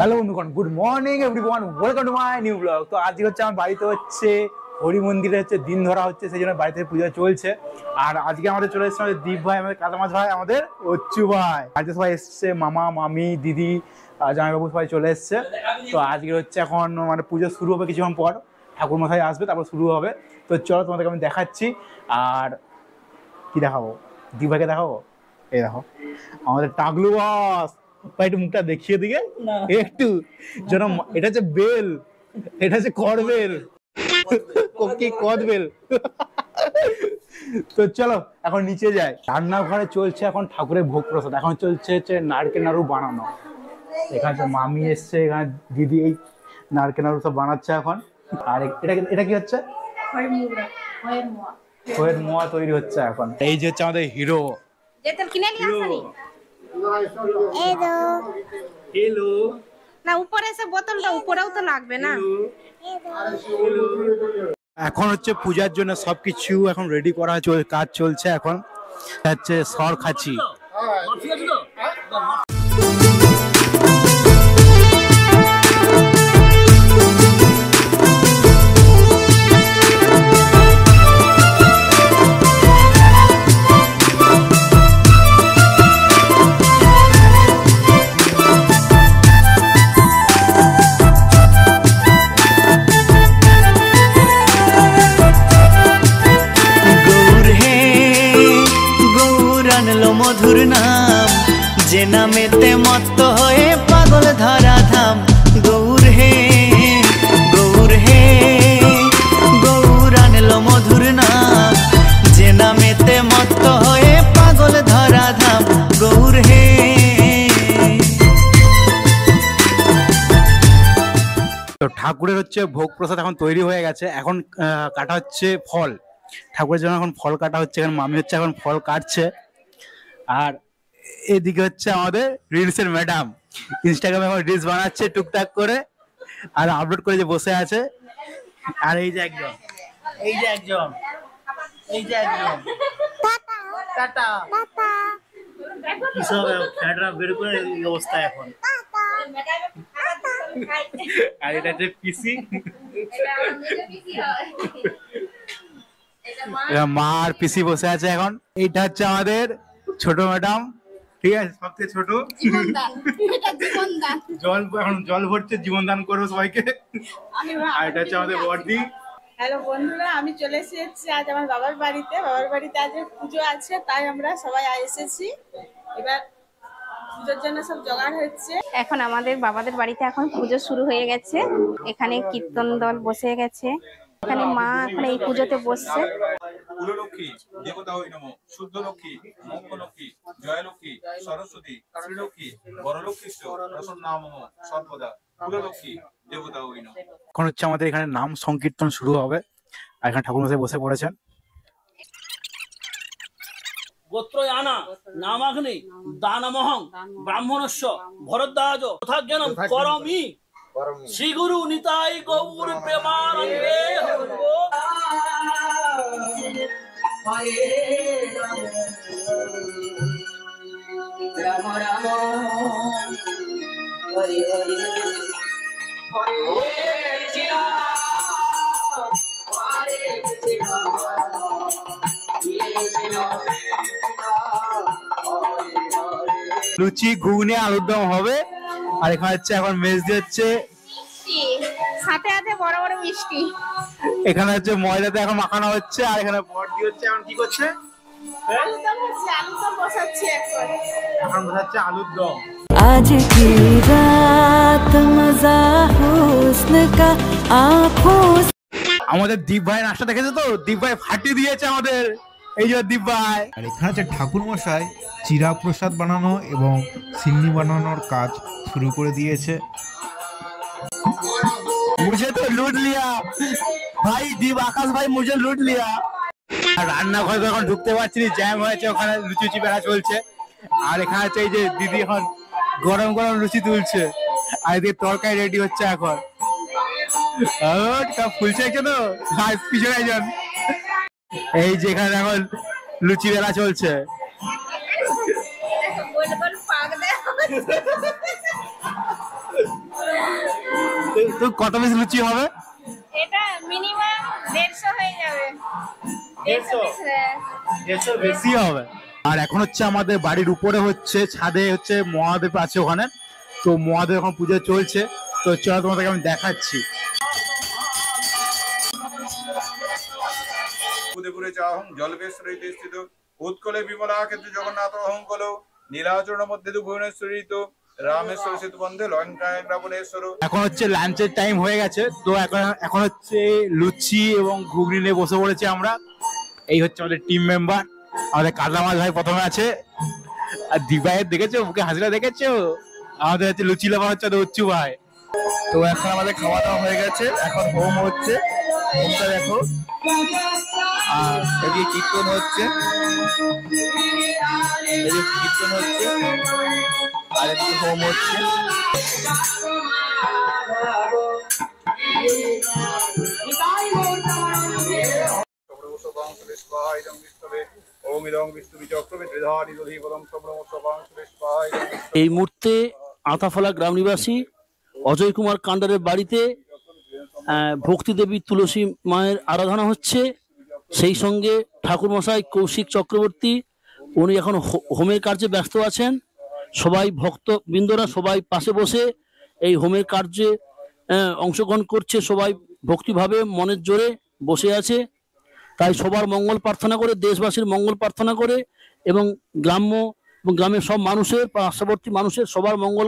Hello বন্ধুগণ, good morning everyone, welcome to my new blog. তো আজকে হচ্ছে আমার বাড়িতে হচ্ছে হরি মন্দিরে হচ্ছে দিন ধরা হচ্ছে, সেই জন্য বাড়িতে পূজা চলছে। আর আজকে আমাদের চলে এসছে আমাদের দীপ ভাই, আমাদের কালামাছ ভাই, আমাদের অচ্চু ভাই, বাড়িতে সবাই এসছে, মামা মামি দিদি জামাইবাবু সবাই চলে এসছে। তো আজকে হচ্ছে এখন মানে পুজো শুরু হবে কিছুক্ষণ পর, ঠাকুর মশাই আসবে, তারপর শুরু হবে। তো চলো তোমাদেরকে আমি দেখাচ্ছি। আর কি দেখাবো, দীপ ভাইকে দেখাবো। এই দেখো আমাদের টাগলু বস ভাই, একটু মুখটা দেখিয়ে দিকে একটু যেন। এটা হচ্ছে বেল, এটা হচ্ছে করবেল, কি কদবেল। তো চলো এখন নিচে যাই। রান্নাঘরে চলছে এখন ঠাকুরের ভোগ প্রসাদ, এখন চলছে হচ্ছে নারকেল নাড়ু বানানো। এখানে তো মামি এসছে, এখানে দিদি এই নারকেল নাড়ু সব বানাচ্ছে এখন। আর এটা কি হচ্ছে, খয়ের মোয়া তৈরি হচ্ছে এখন। এই যে হচ্ছে আমাদের হিরো। হ্যালো না, উপরে এসে বোতলটা উপরেও তো লাগবে না। এখন হচ্ছে পূজার জন্য সবকিছু এখন রেডি করা কাজ চলছে। এখন হচ্ছে সর খাচ্ছি। মধুর নাম যে নামেতে মত্ত হয়ে পাগল ধরা ধাম। গৌর হে গৌর হে গৌর আনলো মধুর নাম যে নামেতে মত্ত হয়ে পাগল ধরা ধাম। গৌর হে। তো ঠাকুরের হচ্ছে ভোগ প্রসাদ এখন তৈরি হয়ে গেছে। এখন কাটা হচ্ছে ফল, ঠাকুরের জন্য এখন ফল কাটা হচ্ছে। এখন মামি হচ্ছে এখন ফল কাটছে। আর এদিকে হচ্ছে আমাদের রিলসের ম্যাডাম, ইনস্টাগ্রামে এখন রিলস বানাচ্ছে টুকটাক করে, আর আপলোড করে যে বসে আছে। আর এই যে একজন, এই যে একজন, এই যে একজন টাটা কি সব ফ্যাটরা বের করে এই অবস্থা এখন। আর এটা যে পিসি, মা আর পিসি বসে আছে এখন। এইটা হচ্ছে আমাদের ছোট ম্যাডাম, ঠিক আছে, সবচেয়ে ছোট। জল এখন জল ভরছে, জীবন দান করবো সবাইকে। আর এটা হচ্ছে আমাদের বর্দি। হ্যালো বন্ধুরা, আমি চলে এসেছি আজ আমার বাবার বাড়িতে। বাবার বাড়িতে আজ পুজো আছে, তাই আমরা সবাই এসেছি। এবার পুজোর জন্য সব জোগাড় হচ্ছে। এখন আমাদের বাবাদের বাড়িতে এখন পুজো শুরু হয়ে গেছে। এখানে কীর্তন দল বসে গেছে। এখানে মা এখন এই পুজোতে বসছে। কুললক্ষ্মী দেবতা হই নমঃ, শুদ্ধ লক্ষ্মী, মঙ্গলক্ষ্মী, জয়লক্ষ্মী, সরস্বতী, শ্রীলক্ষ্মী, বরলক্ষ্মীশ্চ প্রসন্নামঃ সর্বদা। কুললক্ষ্মী দেবতা হই নমঃ। এখন হচ্ছে আমাদের এখানে নাম সংকীর্তন শুরু হবে। আর এখানে ঠাকুর মশাই বসে পড়েছেন। গোত্রয়ানা নামাগ্নি দানমহং ব্রাহ্মণস্য ভরদ্বাজ তথাজ্ঞানম করমি শ্রী গুরু নিতাই গৌর প্রেমানন্দে। রাম রাম হরি হরি লুচি ঘুগনি আলুর দম হবে। আর এখানে হচ্ছে এখন মেজ দিয়ে হচ্ছে সাথে আছে বড় বড় মিষ্টি। এখানে হচ্ছে ময়দাতে এখন মাখানো হচ্ছে। আর এখানে বর্দি হচ্ছে এখন কি করছে, আলুদম হচ্ছে, আলুদম বসাচ্ছি এখন। এখন বসাচ্ছে আলুর দম। आज की रात मजा हुस्न का आँखों। আমাদের দীপ ভাই নাস্তা দেখেছে তো, দীপ ভাই ফাটিয়ে দিয়েছে আমাদের। এই যে দীপ ভাই। আর এখানে হচ্ছে ঠাকুর মশাই চিরা প্রসাদ বানানো এবং সিন্নি বানানোর কাজ শুরু করে দিয়েছে। মুঝে তো লুট লিয়া ভাই, দীপ আকাশ ভাই মুঝে লুট লিয়া। আর রান্নাঘরে এখন ঢুকতে পারছি না, জ্যাম হয়েছে, ওখানে লুচি বেড়া চলছে। আর এখানে হচ্ছে এই যে দিদি এখন গরম গরম লুচি তুলছে। আর এদিকে তরকারি রেডি হচ্ছে এখন। ফুলছে কেন পিছনে একজন। এই যে এখানে এখন লুচি বেলা চলছে। তো কত পিস লুচি হবে? এটা মিনিমাম 150 হয়ে যাবে। 150 piece, হ্যাঁ। 150 বেশি হবে। আর এখন হচ্ছে আমাদের বাড়ির উপরে হচ্ছে ছাদে হচ্ছে মহাদেব আছে ওখানে, তো মহাদেব এখন পুজো চলছে, তো চলো তোমাদেরকে আমি দেখাচ্ছি। উদয়পুরে চাহং জলবেশ্বরীতে স্থিত উৎকলে বিমলা ক্ষেত্রে জগন্নাথ অহং কলো নীলাচরণ মধ্যে দু ভুবনেশ্বরী তো রামেশ্বর সেতু বন্ধে লঙ্কায় রাবণেশ্বর। এখন হচ্ছে লাঞ্চের টাইম হয়ে গেছে, তো এখন হচ্ছে লুচি এবং ঘুগনি নিয়ে বসে পড়েছি আমরা। এই হচ্ছে আমাদের টিম মেম্বার, আমাদের কালামাল ভাই প্রথমে আছে, আর দিবাইয়ের দেখেছো মুখে হাসিটা দেখেছো, আমাদের হচ্ছে লুচি লাভা হচ্ছে উচ্চু ভাই। তো এখন আমাদের খাওয়া দাওয়া হয়ে গেছে, এখন হোম হচ্ছে, হোমটা দেখো, আর এদিকে কীর্তন হচ্ছে, এদিকে কীর্তন হচ্ছে, আর এদিকে হোম হচ্ছে। এই মুহূর্তে আতাফলা গ্রাম নিবাসী অজয় কুমার কান্ডারের বাড়িতে ভক্তি দেবী তুলসী মায়ের আরাধনা হচ্ছে। সেই সঙ্গে ঠাকুরমশাই কৌশিক চক্রবর্তী উনি এখন হোমের কার্যে ব্যস্ত আছেন। সবাই ভক্তবৃন্দরা সবাই পাশে বসে এই হোমের কার্যে অংশগ্রহণ করছে, সবাই ভক্তিভাবে মনের জোরে বসে আছে। তাই সবার মঙ্গল প্রার্থনা করে, দেশবাসীর মঙ্গল প্রার্থনা করে এবং গ্রামের সব মানুষের, পার্শ্ববর্তী মানুষের সবার মঙ্গল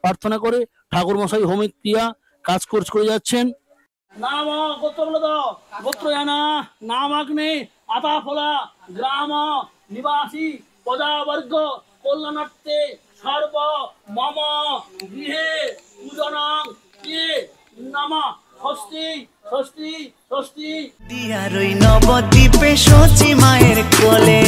প্রার্থনা করে ঠাকুরমশাই হোমের ক্রিয়া কাজ করে যাচ্ছেন। নাম গোত্র বলে দাও, গোত্রয়ানা নামাগ্নে আতাফলা গ্রাম নিবাসী প্রজাবর্গ কল্যাণার্থে সর্ব মম গৃহে পূজনং কে নামা ষষ্ঠী ষষ্ঠী ষষ্ঠী। দিয়ার ওই নবদ্বীপে সচি মায়ের কোলে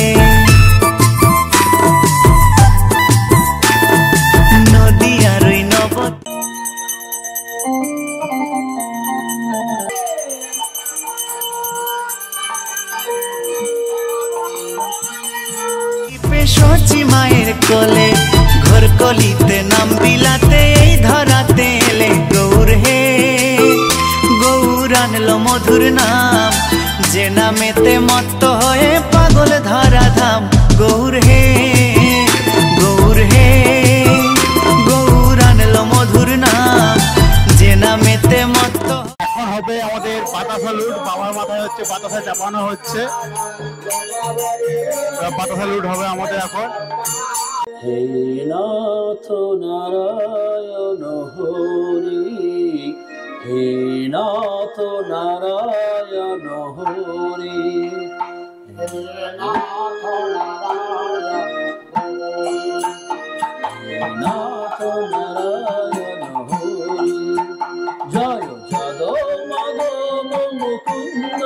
নদিয়ার ওই নবদ্বীপে সচি মায়ের কোলে ঘর কলিতে নাম বিলাতে এই ধরাতে এলে গৌর হে গৌর আনলো মধুর নাম যে নামেতে মত্ত হয়ে পাগল ধরা ধাম গৌর হে গৌর আনলো মধুর নাম যে নামেতে মত্ত। এখন হবে আমাদের বাতাসা লুট, বাবার মাথায় হচ্ছে বাতাসা চাপানো হচ্ছে, বাতাসা লুট হবে আমাদের এখন। হে নাথ নারায়ণ হরি, হে নাথ নারায়ণ হরি, হে নাথ নারায়ণ হরি। জয় যাদব মাধব মুকুন্দ,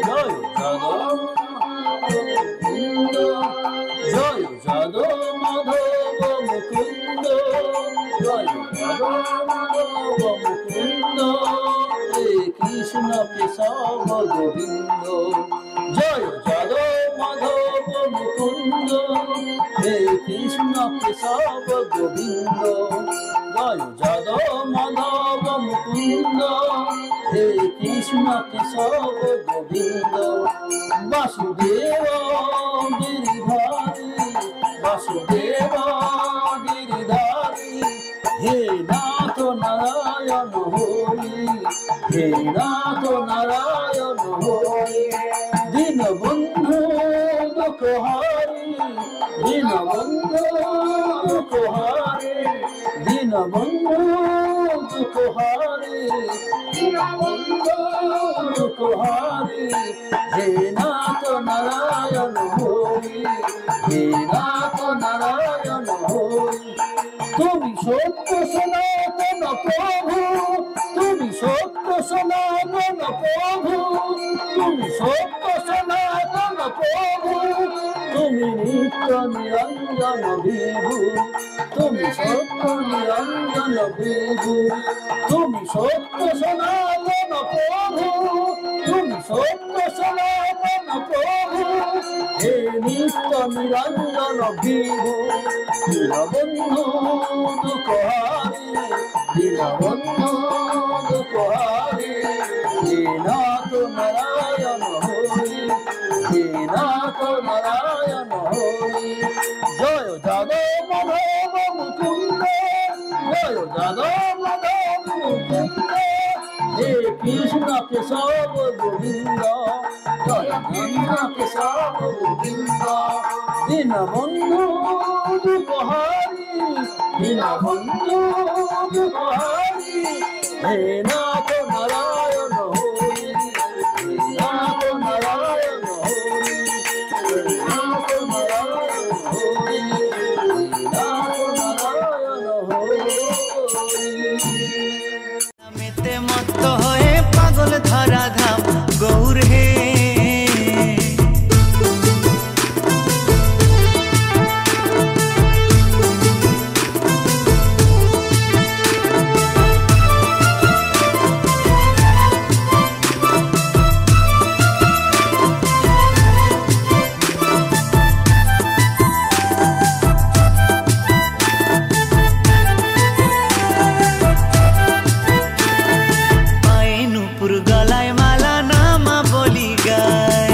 জয় যাদব মুকুন্দ, জয় যাদব মাধব মুকুন্দ, জয় যাদব মাধব মুকুন্দ, হে কৃষ্ণ কেশব গোবিন্দ। জয় যাদব মাধব মুকুন্দ, হে কৃষ্ণ কেশব গোবিন্দ। জয় যাদব মাধব মুকুন্দ, হে কৃষ্ণ কেশব গোবিন্দ। বাসুদেব গিরিধারী, বাসুদেব গিরিধারী, হে নাথ নারায়ণ হরি, হে নাথ নারায়ণ হরি। দীনবন্ধু দুঃখহারি, দীনবন্ধু দুঃখহারি, দীনবন্ধু দুঃখহারি, দীনবন্ধু দুঃখহারি, হে নাথ নারায়ণ হরি, হে নাথ নারায়ণ হরি। তুমি সত্য সনাতন প্রভু, তুমি সত্য সনাতন প্রভু, তুমি সত্য সনাতন প্রভু, তুমি নিত্য নিরঞ্জন বিভু, তুমি সত্য নিরঞ্জন বিভু, তুমি সত্য সনাতন প্রভু, তুমি সত্য সনাতন প্রভু, হে নিত্য নিরঞ্জন বিভু। দীনবন্ধু দুঃখহারি, দীনবন্ধু জয় যাদব মাধব মুকুন্দ হে কৃষ্ণ কেশব গোবিন্দ জয় কৃষ্ণ কেশব গোবিন্দ দীনবন্ধু দুঃখহারি দীনবন্ধু দুঃখহারি হে নাথ নারায়ণ হরি হে নাথ নারায়ণ হরি হে নাথ নারায়ণ হরি হে নাথ নারায়ণ হরি নামেতে মত্ত হয়ে পাগল ধরা ধাম গৌর হে পায়ে নুপুর গলায় মালা নামা বলি গায়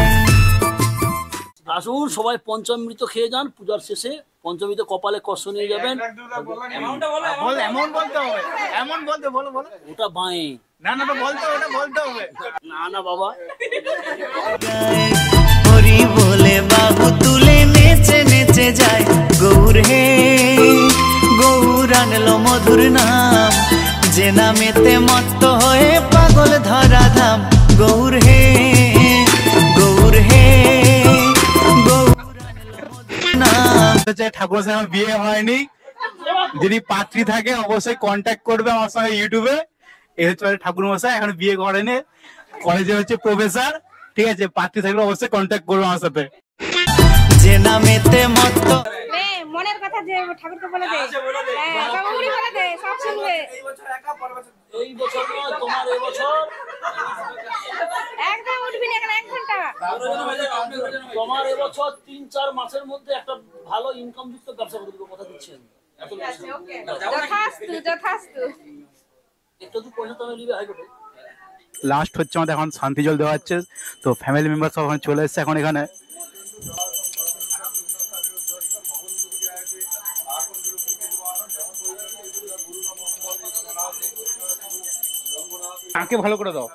আসুন সবাই পঞ্চামৃত খেয়ে যান পূজার শেষে পঞ্চমীতে কপালে কষ্ট নিয়ে যাবেন বল, এমন বলতে হবে, এমন বলতে, বলো বলো। ওটা বাঁয়ে না না, ওটা বলতে হবে, ওটা বলতে হবে। না না বাবা হরি বলে বাবু তুলে নেচে নেচে যায় গৌর হে গৌর আনলো মধুর নাম যে নামেতে মত্ত হয়ে পাগল ধরা ধাম গৌর হে গৌর হে গৌর আনলো মধুর নাম। ঠাকুর সাথে আমার বিয়ে হয়নি, যদি পাত্রী থাকে অবশ্যই কন্ট্যাক্ট করবে আমার সঙ্গে ইউটিউবে। এই হচ্ছে ঠাকুর মশাই, এখন বিয়ে করেনি, কলেজে হচ্ছে প্রফেসর, ঠিক আছে? পাত্রী থাকলে অবশ্যই কন্ট্যাক্ট করবে আমার সাথে। যে নামেতে মত্ত মনের কথা যে ঠাকুরকে বলে দে, হ্যাঁ বাবুরি বলে দে, সব শুনবে। এই বছর নয় তোমার এই বছর একদম উঠবি না, এখন 1 ঘন্টা। তোমার এবছর 3-4 মাসের মধ্যে একটা ভালো ইনকাম যুক্ত ব্যবসা করতে কথা দিচ্ছেন। যথাস্তু যথাস্তু। একটু তো পয়সা তুমি নিবে হাইকোর্টে। লাস্ট হচ্ছে আমাদের এখন শান্তি জল দেওয়া হচ্ছে, তো ফ্যামিলি মেম্বার সব এখন চলে এসছে এখন এখানে। আঁকে ভালো করে দাও।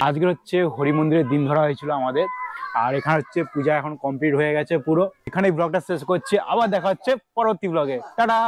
আজকে হচ্ছে হরি মন্দিরের দিন ধরা হয়েছিল আমাদের, আর এখানে হচ্ছে পূজা এখন কমপ্লিট হয়ে গেছে পুরো। এখানে ব্লগটা শেষ করছি, আবার দেখা হচ্ছে পরবর্তী ব্লগে। টাটা।